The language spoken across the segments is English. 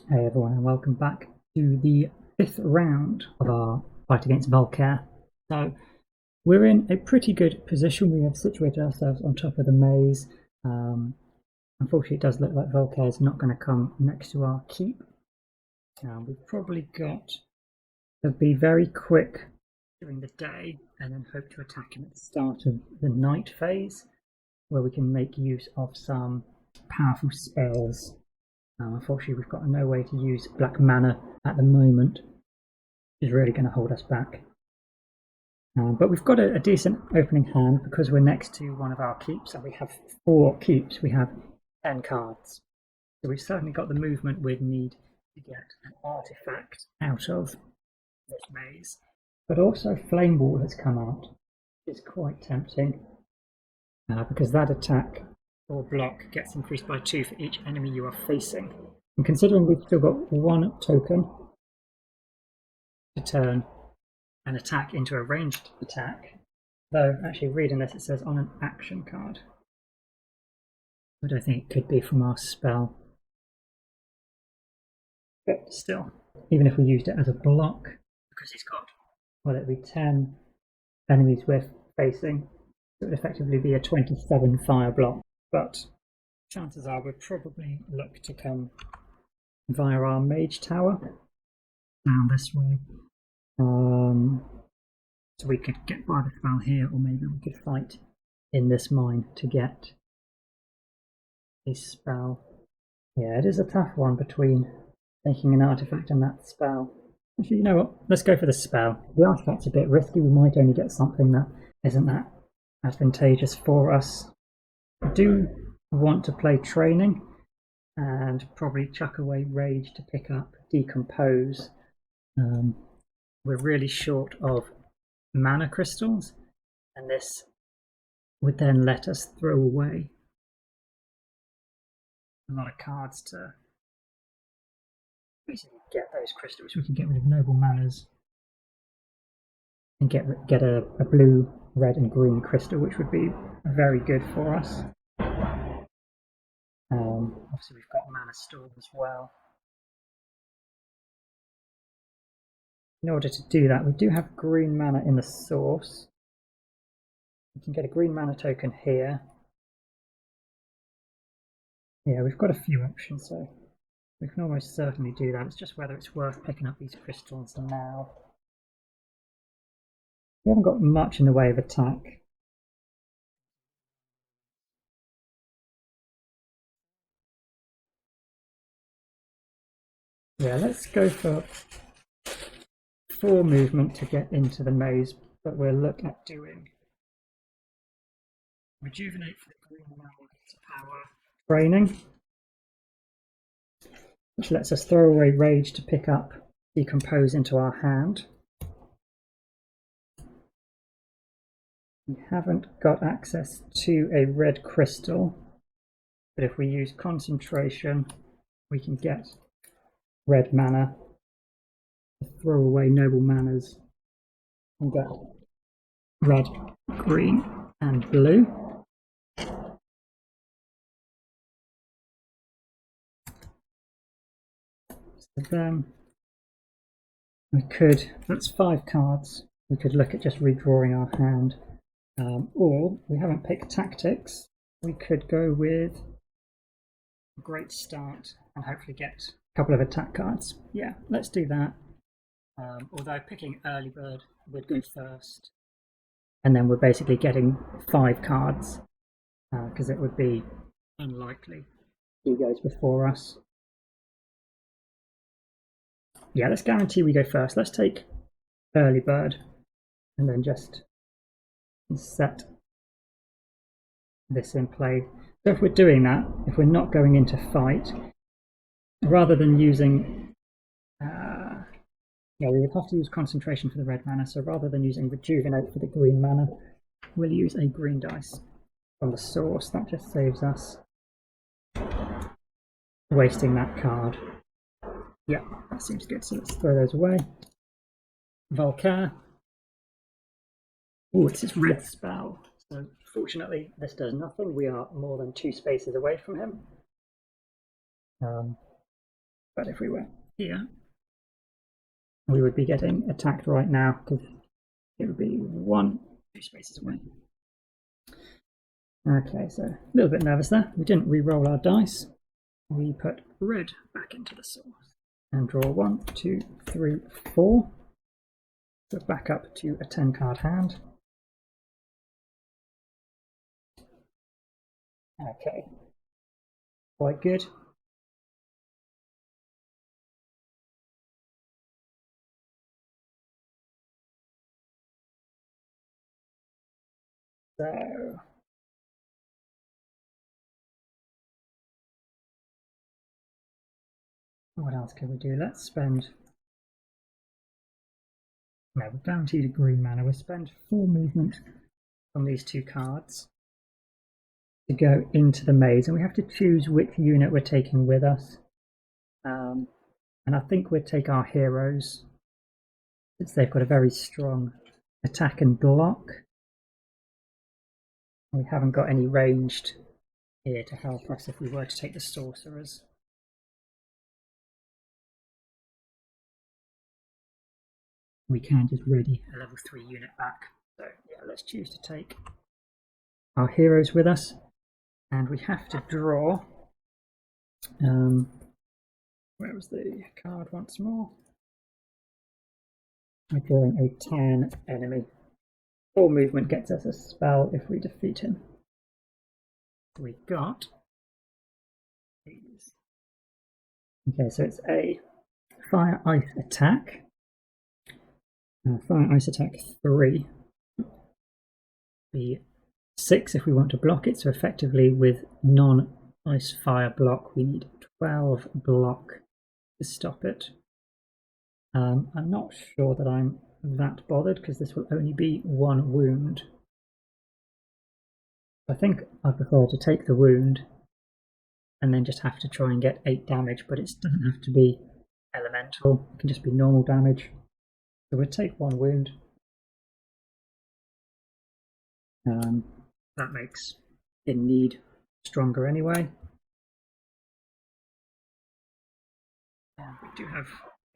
Hey everyone, and welcome back to the 5th round of our fight against Volkare. So we're in a pretty good position. We have situated ourselves on top of the maze. Unfortunately, it does look like Volkare is not going to come next to our keep. We've probably got to be very quick during the day and then hope to attack him at the start of the night phase, where we can make use of some powerful spells. Unfortunately, we've got no way to use black mana at the moment, which is really going to hold us back. But we've got a decent opening hand because we're next to one of our keeps, and we have 4 keeps. We have 10 cards. So we've certainly got the movement we'd need to get an artifact out of this maze. But also Flame Wall has come out, which is quite tempting, because that attack or block gets increased by 2 for each enemy you are facing. And considering we've still got 1 token to turn an attack into a ranged attack, though actually reading this it says on an action card. I don't think it could be from our spell. But still, even if we used it as a block, because he's got, well, it'd be 10 enemies we're facing, it would effectively be a 27 fire block. But chances are we'll probably look to come via our mage tower down this way. So we could get by the spell here, or maybe we could fight in this mine to get a spell. Yeah, it is a tough one between taking an artifact and that spell. Actually, you know what? Let's go for the spell. The artifact's a bit risky. We might only get something that isn't that advantageous for us. I do want to play training and probably chuck away rage to pick up decompose. We're really short of mana crystals, and this would then let us throw away a lot of cards to basically get those crystals. We can get rid of noble manas and get a blue, red and green crystal, which would be very good for us. Obviously we've got mana storm as well. In order to do that, we do have green mana in the source. We can get a green mana token here. Yeah, we've got a few options, so we can almost certainly do that. It's just whether it's worth picking up these crystals now. We haven't got much in the way of attack. Yeah, let's go for 4 movement to get into the maze, but we'll look at doing rejuvenate for the green mana to power training, which lets us throw away rage to pick up decompose into our hand. We haven't got access to a red crystal, but if we use concentration we can get red mana to throw away noble manas and get red, green and blue. So then we could, that's 5 cards, we could look at just redrawing our hand, or we haven't picked tactics, we could go with a great start and hopefully get a couple of attack cards. Yeah, let's do that. Although picking early bird would go first, and then we're basically getting 5 cards, because it would be unlikely he goes before us. Yeah, let's guarantee we go first. Let's take early bird and then just set this in play. So if we're doing that, if we're not going into fight, rather than using yeah, we would have to use concentration for the red mana, so rather than using rejuvenate for the green mana, we'll use a green dice from the source. That just saves us wasting that card. Yeah, that seems good, so let's throw those away. Volkare. Oh, it's his red spell. So fortunately this does nothing. We are more than 2 spaces away from him. But if we were here, we would be getting attacked right now because it would be 2 spaces away. Okay, so a little bit nervous there. We didn't re-roll our dice. We put red back into the source and draw 1, 2, 3, 4. So back up to a 10-card hand. Okay, quite good. So what else can we do? Let's spend. No, we're guaranteed a green mana. We'll spend 4 movement on these 2 cards to go into the maze, and we have to choose which unit we're taking with us. And I think we'll take our heroes, since they've got a very strong attack and block. We haven't got any ranged here to help us if we were to take the sorcerers. We can just ready a level 3 unit back. So yeah, let's choose to take our heroes with us, and we have to draw. Where was the card once more? We're drawing a 10 enemy. 4 movement gets us a spell if we defeat him. We got these. Okay, so it's a fire ice attack. Fire ice attack 3. Be 6 if we want to block it. So effectively, with non-ice fire block, we need 12 block to stop it. I'm not sure that I'm that bothered because this will only be 1 wound. I think I prefer to take the wound and then just have to try and get 8 damage, but it doesn't have to be elemental. It can just be normal damage. So we'll take 1 wound. That makes in need stronger anyway. We do have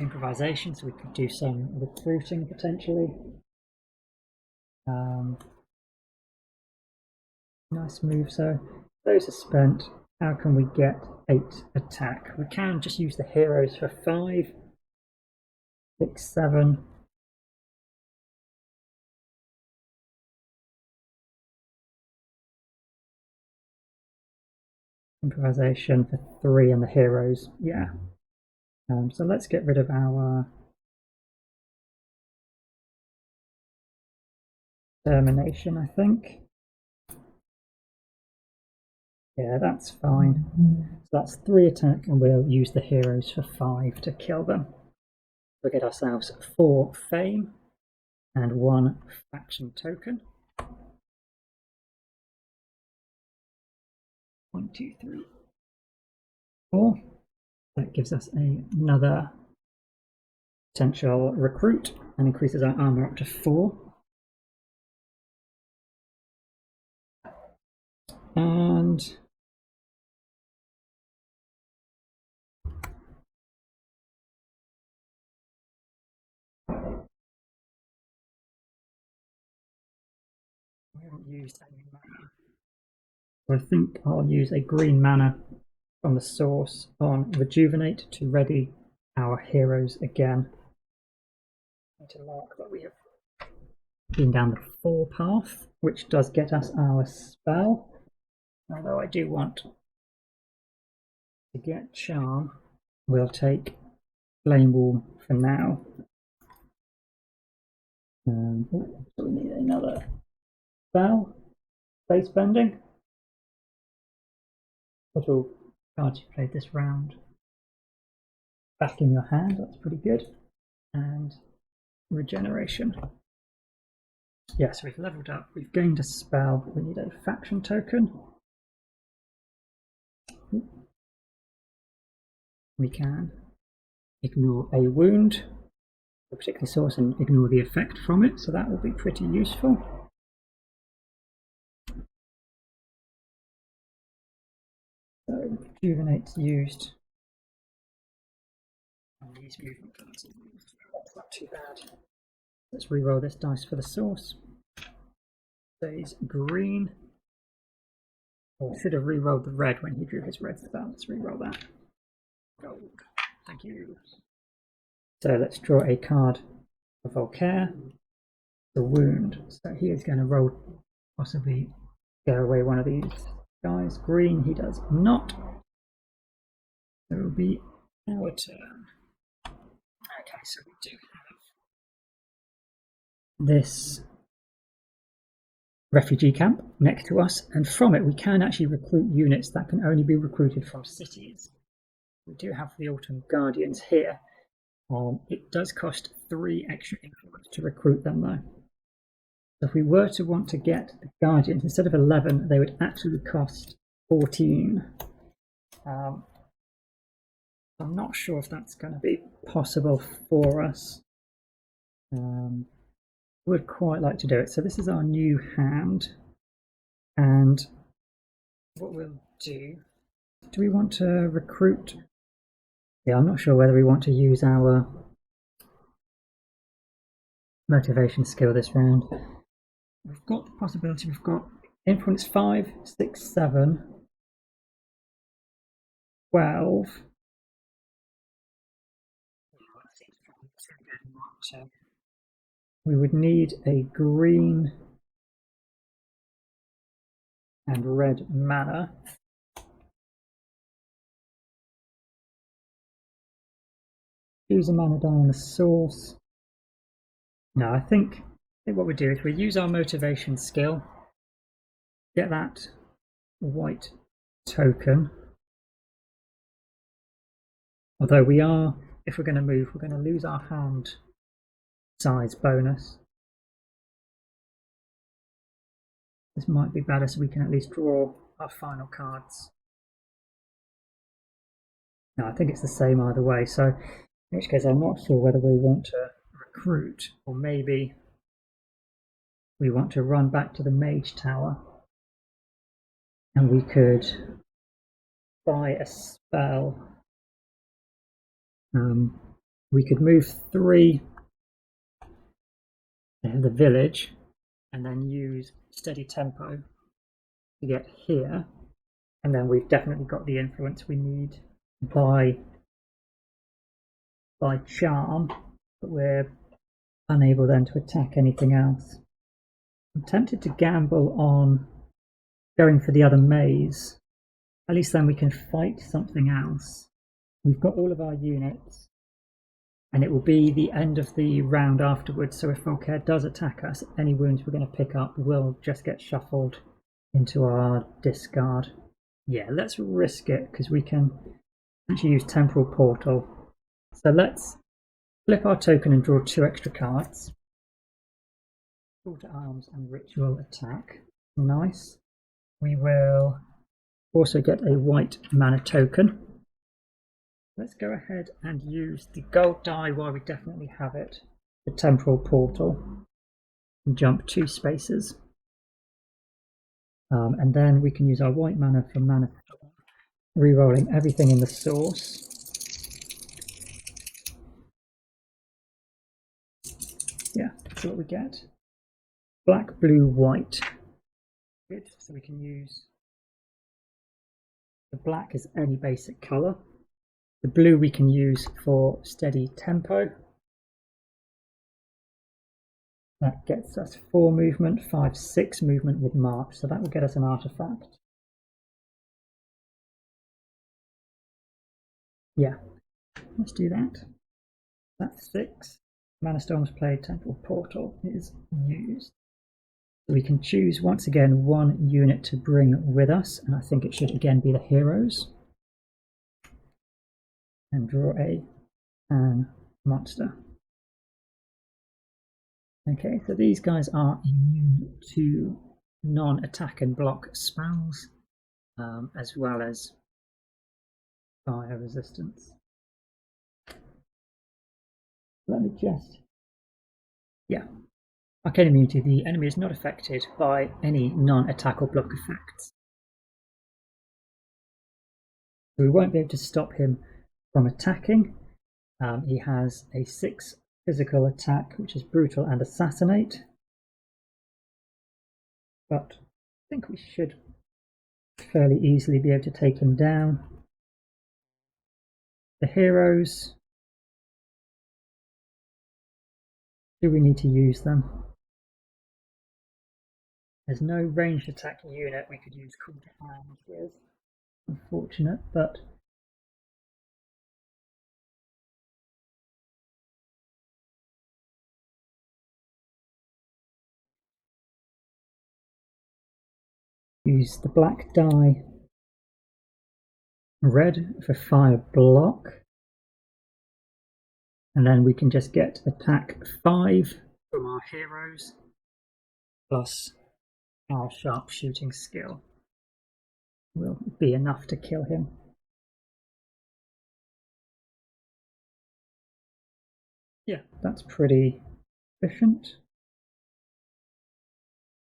improvisation, so we could do some recruiting potentially. Nice move. So those are spent. How can we get 8 attack? We can just use the heroes for 5, 6, 7. Improvisation for 3 and the heroes. Yeah. So let's get rid of our termination, I think. Yeah, that's fine. So that's 3 attack, and we'll use the heroes for 5 to kill them. We'll get ourselves 4 fame and 1 faction token. 1, 2, 3, 4. That gives us another potential recruit and increases our armor up to 4. And we haven't used any mana. So I think I'll use a green mana from the source on Rejuvenate to ready our heroes again. I need to mark that we have been down the 4 path, which does get us our spell. Although I do want to get Charm, we'll take Flame Wall for now. So we need another spell. Space Bending. What all cards you played this round? Back in your hand, that's pretty good. And Regeneration. Yes, we've leveled up, we've gained a spell, we need a faction token. We can ignore a wound, a particular source, and ignore the effect from it, so that will be pretty useful. So Rejuvenate's used. And these movement cards. That's not too bad. Let's re-roll this dice for the source. Stays green. Or should have re-rolled the red when he drew his red spell. Let's re-roll that. Gold. Thank you. So let's draw a card for Volkare. The wound. So he is going to roll, possibly scare away one of these guys. Green, he does not. So it will be our turn. Okay, so we do have this refugee camp next to us, and from it we can actually recruit units that can only be recruited from cities. We do have the Autumn Guardians here. It does cost 3 extra influence to recruit them though. So if we were to want to get the Guardians, instead of 11, they would actually cost 14. I'm not sure if that's going to be possible for us. Would quite like to do it. So this is our new hand, and what we'll do we want to recruit? Yeah, I'm not sure whether we want to use our motivation skill this round. We've got the possibility, we've got influence 5, 6, 7, 12. We would need a green and red mana. Choose a mana die on the source. No, I think what we do is we use our motivation skill, get that white token. Although we are, if we're going to move, we're going to lose our hand size bonus. This might be better so we can at least draw our final cards. No, I think it's the same either way, so in which case I'm not sure whether we want to recruit, or maybe we want to run back to the Mage Tower and we could buy a spell. We could move 3 to the village and then use steady tempo to get here, and then we've definitely got the influence we need by charm, but we're unable then to attack anything else. I'm tempted to gamble on going for the other maze. At least then we can fight something else. We've got all of our units, and it will be the end of the round afterwards, so if Volkare does attack us, any wounds we're going to pick up will just get shuffled into our discard. Yeah, let's risk it, because we can actually use Temporal Portal. So let's flip our token and draw 2 extra cards. Call to Arms and Ritual Attack. Nice. We will also get a white mana token. Let's go ahead and use the gold die while we definitely have it, the Temporal Portal, and jump 2 spaces. And then we can use our white mana for mana, re-rolling everything in the source. Yeah, that's what we get. Black, blue, white. Good, so we can use the black as any basic colour. The blue we can use for steady tempo. That gets us 4 movement, 5, 6 movement with march, so that will get us an artifact. Yeah, let's do that. That's 6. Mana Storms played, Temporal Portal is used. So we can choose once again 1 unit to bring with us, and I think it should again be the heroes. And draw a monster. Okay, so these guys are immune to non-attack and block spells, as well as fire resistance. Let me just... Yeah. Arcane immunity. The enemy is not affected by any non-attack or block effects. So we won't be able to stop him from attacking, He has a 6 physical attack, which is brutal and assassinate. But I think we should fairly easily be able to take him down. The heroes. Do we need to use them? There's no ranged attack unit we could use call to arms with. Unfortunate, but use the black die. Red for fire block. And then we can just get attack 5 from our heroes, plus our sharpshooting skill will be enough to kill him. Yeah, that's pretty efficient.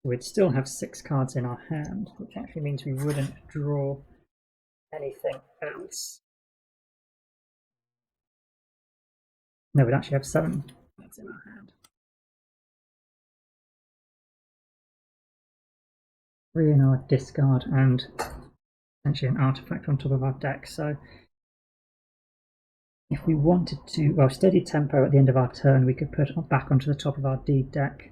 We'd still have 6 cards in our hand, which actually means we wouldn't draw anything else. No, we'd actually have 7 cards in our hand. 3 in our discard and essentially an artifact on top of our deck. So if we wanted to, well, steady tempo at the end of our turn, we could put it back onto the top of our deed deck.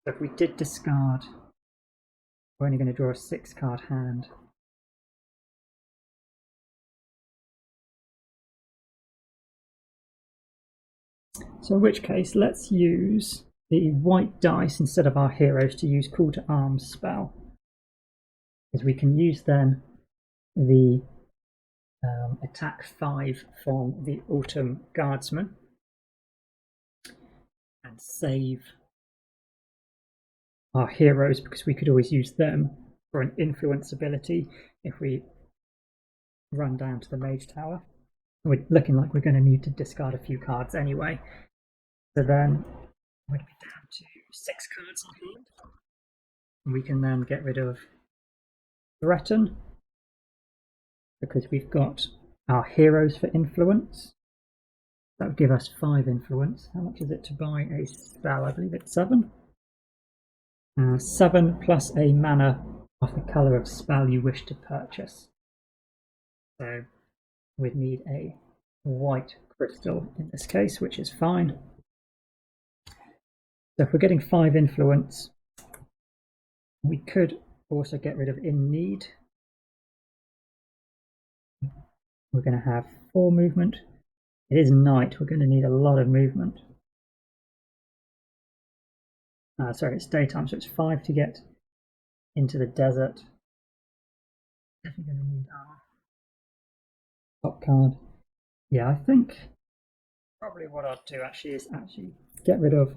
So if we did discard, we're only going to draw a 6 card hand. So in which case, let's use the white dice instead of our heroes to use Call to Arms spell. Because we can use then the attack 5 from the Autumn Guardsman and save our heroes, because we could always use them for an influence ability if we run down to the Mage Tower. We're looking like we're going to need to discard a few cards anyway. So then we'd be down to 6 cards in hand. And we can then get rid of Threaten, because we've got our heroes for influence. That would give us 5 influence. How much is it to buy a spell? I believe it's 7. 7 plus a mana of the colour of spell you wish to purchase. So we'd need a white crystal in this case, which is fine. So if we're getting 5 influence, we could also get rid of In Need. We're going to have 4 movement. It is night, we're going to need a lot of movement. Sorry, it's daytime, so it's 5 to get into the desert. Definitely going to need our top card. Yeah, I think probably what I'll do actually is get rid of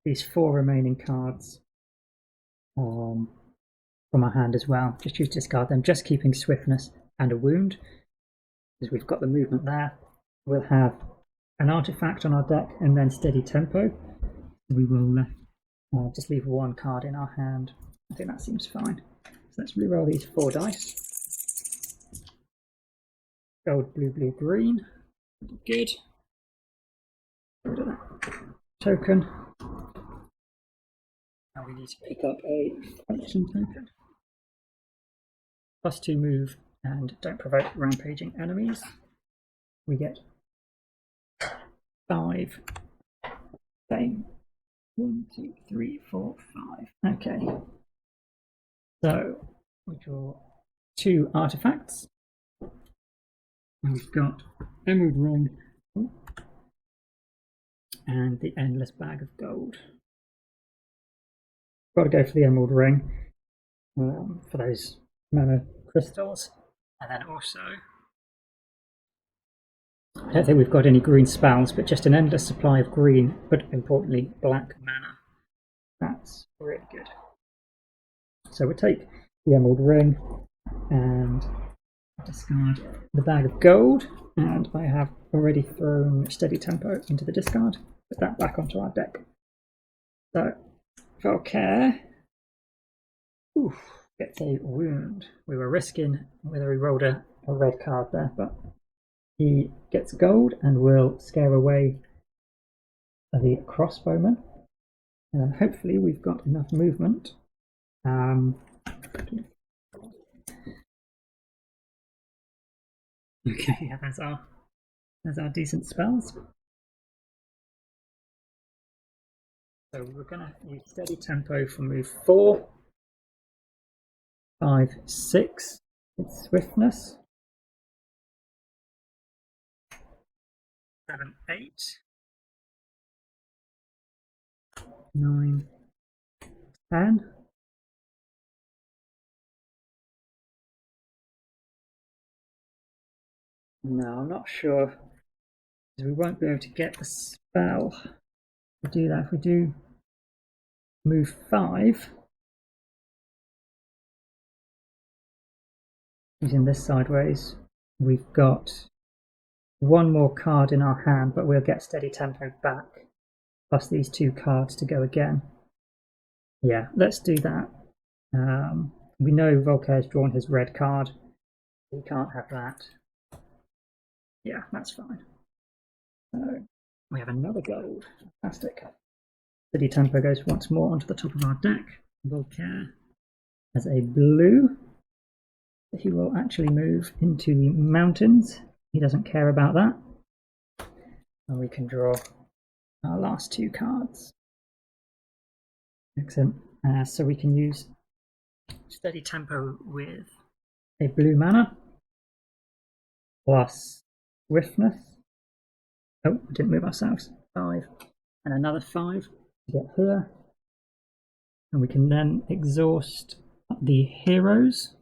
these 4 remaining cards from our hand as well. Just choose discard them, just keeping swiftness and a wound, because we've got the movement there. We'll have an artifact on our deck and then steady tempo. We will just leave 1 card in our hand. I think that seems fine. So let's reroll these 4 dice. Gold, blue, blue, green. Good. Get rid of that token. Now we need to pick up a function token. +2 move and don't provoke rampaging enemies. We get 5 fame. 1, 2, 3, 4, 5. Okay. So we draw 2 artifacts. And we've got Emerald Ring and the Endless Bag of Gold. Got to go for the Emerald Ring for those mana crystals. And then also, I don't think we've got any green spells, but just an endless supply of green, but importantly, black mana. That's really good. So we'll take the Emerald Ring and discard the Bag of Gold, and I have already thrown Steady Tempo into the discard. Put that back onto our deck. So, Volkare gets a wound. We were risking whether he rolled a red card there, but he gets gold and will scare away the crossbowman. And then hopefully we've got enough movement. Okay, yeah, there's our decent spells. So we're going to use steady tempo for move 4, 5, 6 with swiftness, 7, 8, 9, 10. No, I'm not sure, because we won't be able to get the spell. If we do that, if we do move 5, using this sideways, we've got one more card in our hand, but we'll get steady tempo back, plus these 2 cards to go again. Yeah, let's do that. We know Volkare's drawn his red card. He can't have that. Yeah, that's fine. So we have another gold. Fantastic. Steady tempo goes once more onto the top of our deck. Volkare has a blue. He will actually move into the mountains. He doesn't care about that. And we can draw our last 2 cards. Excellent. So we can use steady tempo with a blue mana plus swiftness. Oh, we didn't move ourselves. 5 and another 5 to get here. And we can then exhaust the heroes,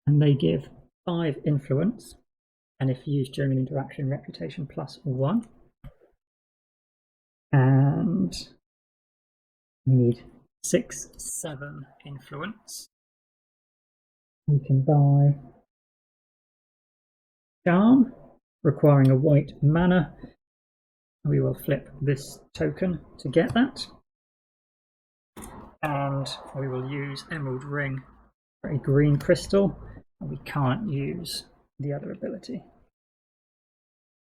and they give 5 influence. And if used during an interaction, reputation plus 1. And we need 6, 7 influence. We can buy Charm, requiring a white mana. We will flip this token to get that. And we will use Emerald Ring for a green crystal. And we can't use the other ability.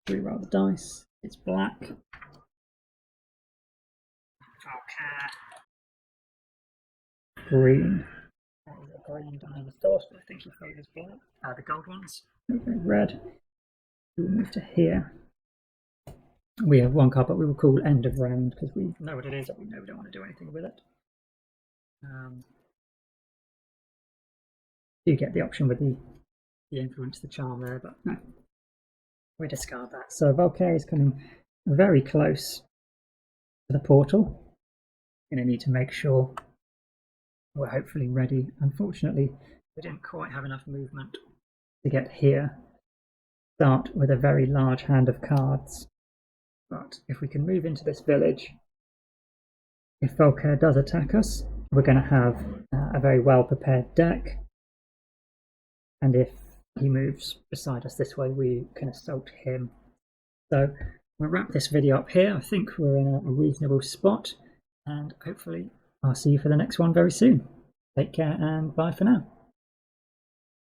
Reroll the dice. It's black. Volkare. Green. That is a green dinosaur, but I think he favours black. The gold ones. Okay, red. We will move to here. We have 1 card, but we will call end of round because we know what it is, but we know we don't want to do anything with it. You get the option with the influence, the charm there, but no. We discard that. So Volkare is coming very close to the portal. Going to need to make sure we're hopefully ready. Unfortunately, we didn't quite have enough movement to get here. Start with a very large hand of cards. But if we can move into this village, if Volkare does attack us, we're going to have a very well prepared deck. And if he moves beside us this way, we can assault him. So we'll wrap this video up here. I think we're in a reasonable spot, and hopefully I'll see you for the next one very soon. Take care and bye for now.